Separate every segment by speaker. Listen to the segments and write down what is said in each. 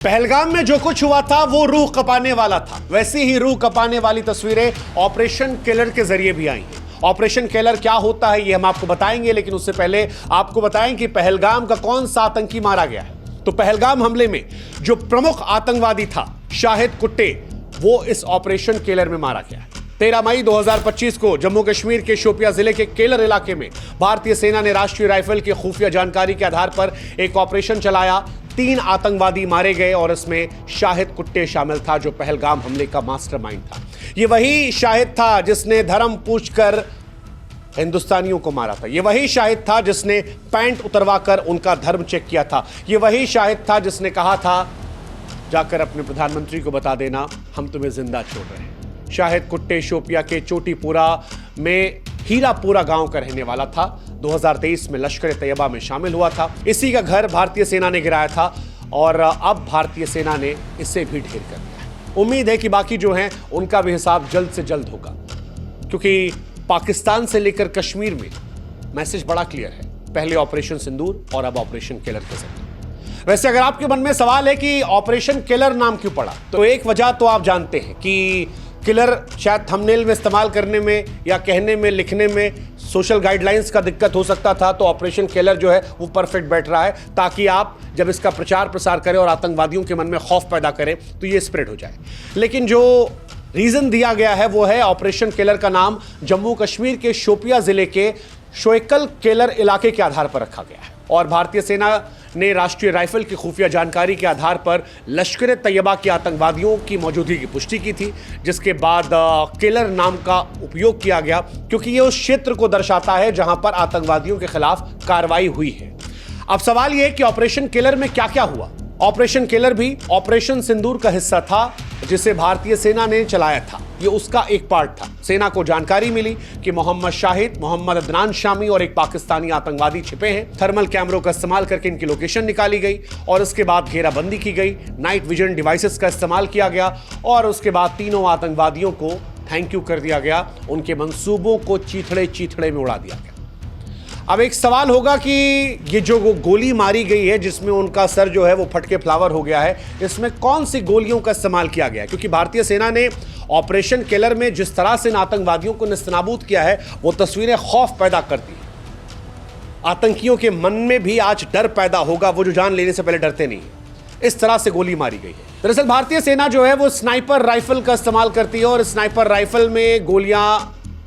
Speaker 1: पहलगाम में जो कुछ हुआ था वो रूह कपाने वाला था। वैसी ही रूह कपाने वाली तस्वीरें ऑपरेशन किलर के जरिए भी आई हैं। ऑपरेशन किलर क्या होता है ये हम आपको बताएंगे, लेकिन उससे पहले आपको बताएं कि पहलगाम का कौन सा आतंकी मारा गया है। तो पहलगाम हमले में जो प्रमुख आतंकवादी था शाहिद कुट्टे, वो इस ऑपरेशन किलर में मारा गया है। 13 मई 2025 को जम्मू कश्मीर के शोपियां जिले के केलर इलाके में भारतीय सेना ने राष्ट्रीय राइफल की खुफिया जानकारी के आधार पर एक ऑपरेशन चलाया। 3 आतंकवादी मारे गए और इसमें शाहिद कुट्टे शामिल था, जो पहलगाम हमले का मास्टरमाइंड था। ये वही शाहिद था जिसने धर्म पूछकर हिंदुस्तानियों को मारा था। ये वही शाहिद था जिसने पैंट उतरवाकर उनका धर्म चेक किया था। ये वही शाहिद था जिसने कहा था जाकर अपने प्रधानमंत्री को बता देना हम तुम्हें जिंदा छोड़ रहे हैं। शाहिद कुट्टे शोपिया के चोटीपुरा में हीरापुरा गांव का रहने वाला था। 2023 में लश्कर तैयबा में शामिल हुआ था। इसी का घर भारतीय सेना ने गिराया था और अब भारतीय सेना ने इसे भी ढेर कर दिया। उम्मीद है कि बाकी जो हैं उनका भी हिसाब जल्द से जल्द होगा, क्योंकि पाकिस्तान से लेकर कश्मीर में मैसेज बड़ा क्लियर है। पहले ऑपरेशन सिंदूर और अब ऑपरेशन किलर के जरिए। वैसे अगर आपके मन में सवाल है कि ऑपरेशन किलर नाम क्यों पड़ा, तो एक वजह तो आप जानते हैं कि किलर शायद थंबनेल में इस्तेमाल करने में या कहने में लिखने में सोशल गाइडलाइंस का दिक्कत हो सकता था, तो ऑपरेशन किलर जो है वो परफेक्ट बैठ रहा है, ताकि आप जब इसका प्रचार प्रसार करें और आतंकवादियों के मन में खौफ पैदा करें तो ये स्प्रेड हो जाए। लेकिन जो रीजन दिया गया है वो है ऑपरेशन किलर का नाम जम्मू कश्मीर के शोपिया जिले के शोयकल केलर इलाके के आधार पर रखा गया है और भारतीय सेना ने राष्ट्रीय राइफल की खुफिया जानकारी के आधार पर लश्कर तैयबा के आतंकवादियों की मौजूदगी की पुष्टि की थी, जिसके बाद किलर नाम का उपयोग किया गया, क्योंकि ये उस क्षेत्र को दर्शाता है जहां पर आतंकवादियों के खिलाफ कार्रवाई हुई है। अब सवाल यह है कि ऑपरेशन किलर में क्या क्या हुआ। ऑपरेशन किलर भी ऑपरेशन सिंदूर का हिस्सा था, जिसे भारतीय सेना ने चलाया था। ये उसका एक पार्ट था। सेना को जानकारी मिली कि मोहम्मद शाहिद, मोहम्मद अदनान शामी और एक पाकिस्तानी आतंकवादी छिपे हैं। थर्मल कैमरों का इस्तेमाल करके इनकी लोकेशन निकाली गई और उसके बाद घेराबंदी की गई। नाइट विजन डिवाइसेस का इस्तेमाल किया गया और उसके बाद तीनों आतंकवादियों को थैंक यू कर दिया गया। उनके मंसूबों को चीथड़े चीथड़े में उड़ा दिया गया। अब एक सवाल होगा कि ये जो गोली मारी गई है जिसमें उनका सर जो है वो फट के फ्लावर हो गया है, इसमें कौन सी गोलियों का इस्तेमाल किया गया है? क्योंकि भारतीय सेना ने ऑपरेशन किलर में जिस तरह से इन आतंकवादियों को नेस्तनाबूद किया है वो तस्वीरें खौफ पैदा करती हैं। आतंकियों के मन में भी आज डर पैदा होगा, वो जो जान लेने से पहले डरते नहीं है। इस तरह से गोली मारी गई है। दरअसल भारतीय सेना जो है वो स्नाइपर राइफल का इस्तेमाल करती है और स्नाइपर राइफल में गोलियां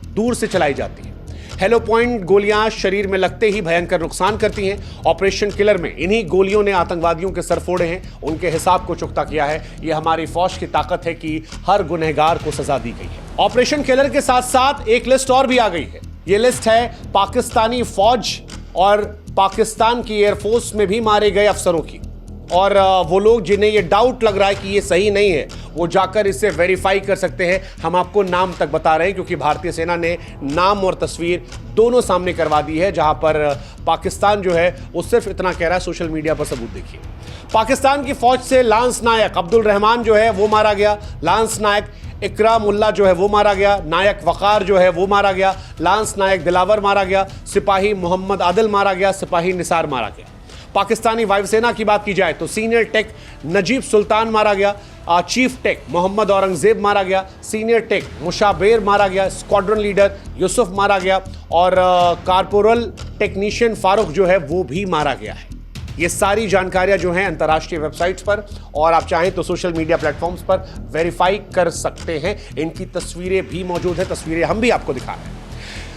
Speaker 1: दूर से चलाई जाती हैं। हेलो पॉइंट गोलियां शरीर में लगते ही भयंकर नुकसान करती हैं। ऑपरेशन किलर में इन्हीं गोलियों ने आतंकवादियों के सर फोड़े हैं, उनके हिसाब को चुकता किया है। यह हमारी फौज की ताकत है कि हर गुनहगार को सजा दी गई है। ऑपरेशन किलर के साथ साथ एक लिस्ट और भी आ गई है। यह लिस्ट है पाकिस्तानी फौज और पाकिस्तान की एयरफोर्स में भी मारे गए अफसरों की। और वो लोग जिन्हें ये डाउट लग रहा है कि ये सही नहीं है, वो जाकर इसे वेरीफाई कर सकते हैं। हम आपको नाम तक बता रहे हैं, क्योंकि भारतीय सेना ने नाम और तस्वीर दोनों सामने करवा दी है। जहां पर पाकिस्तान जो है वो सिर्फ इतना कह रहा है, सोशल मीडिया पर सबूत देखिए। पाकिस्तान की फौज से लांस नायक अब्दुल रहमान जो है वो मारा गया। लांस नायक इकरामुल्ला जो है वो मारा गया। नायक वकार जो है वो मारा गया। लांस नायक दिलावर मारा गया। सिपाही मोहम्मद आदिल मारा गया। सिपाही निसार मारा गया। पाकिस्तानी वायुसेना की बात की जाए तो सीनियर टेक नजीब सुल्तान मारा गया। चीफ टेक मोहम्मद औरंगजेब मारा गया। सीनियर टेक मुशाबेर मारा गया। स्क्वाड्रन लीडर यूसुफ मारा गया और कारपोरल टेक्नीशियन फारूक जो है वो भी मारा गया है। ये सारी जानकारियां जो हैं अंतर्राष्ट्रीय वेबसाइट्स पर और आप चाहें तो सोशल मीडिया प्लेटफॉर्म्स पर वेरीफाई कर सकते हैं। इनकी तस्वीरें भी मौजूद हैं, तस्वीरें हम भी आपको दिखा रहे हैं।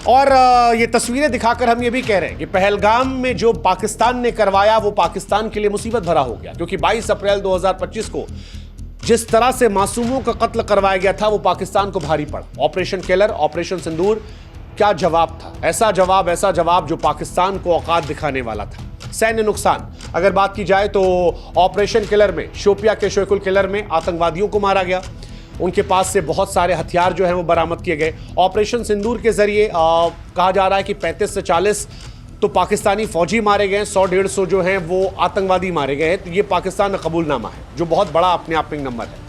Speaker 1: और ये तस्वीरें दिखाकर हम ये भी कह रहे हैं कि पहलगाम में जो पाकिस्तान ने करवाया वो पाकिस्तान के लिए मुसीबत भरा हो गया, क्योंकि 22 अप्रैल 2025 को जिस तरह से मासूमों का कत्ल करवाया गया था वो पाकिस्तान को भारी पड़ा। ऑपरेशन किलर, ऑपरेशन सिंदूर, क्या जवाब था? ऐसा जवाब जो पाकिस्तान को औकात दिखाने वाला था। सैन्य नुकसान अगर बात की जाए तो ऑपरेशन किलर में शोपिया के शोयकुल किलर में आतंकवादियों को मारा गया। उनके पास से बहुत सारे हथियार जो हैं वो बरामद किए गए। ऑपरेशन सिंदूर के जरिए कहा जा रहा है कि 35 से 40 तो पाकिस्तानी फौजी मारे गए, 100-150 जो हैं वो आतंकवादी मारे गए हैं। तो ये पाकिस्तान का कबूलनामा है, जो बहुत बड़ा अपने आप में नंबर है।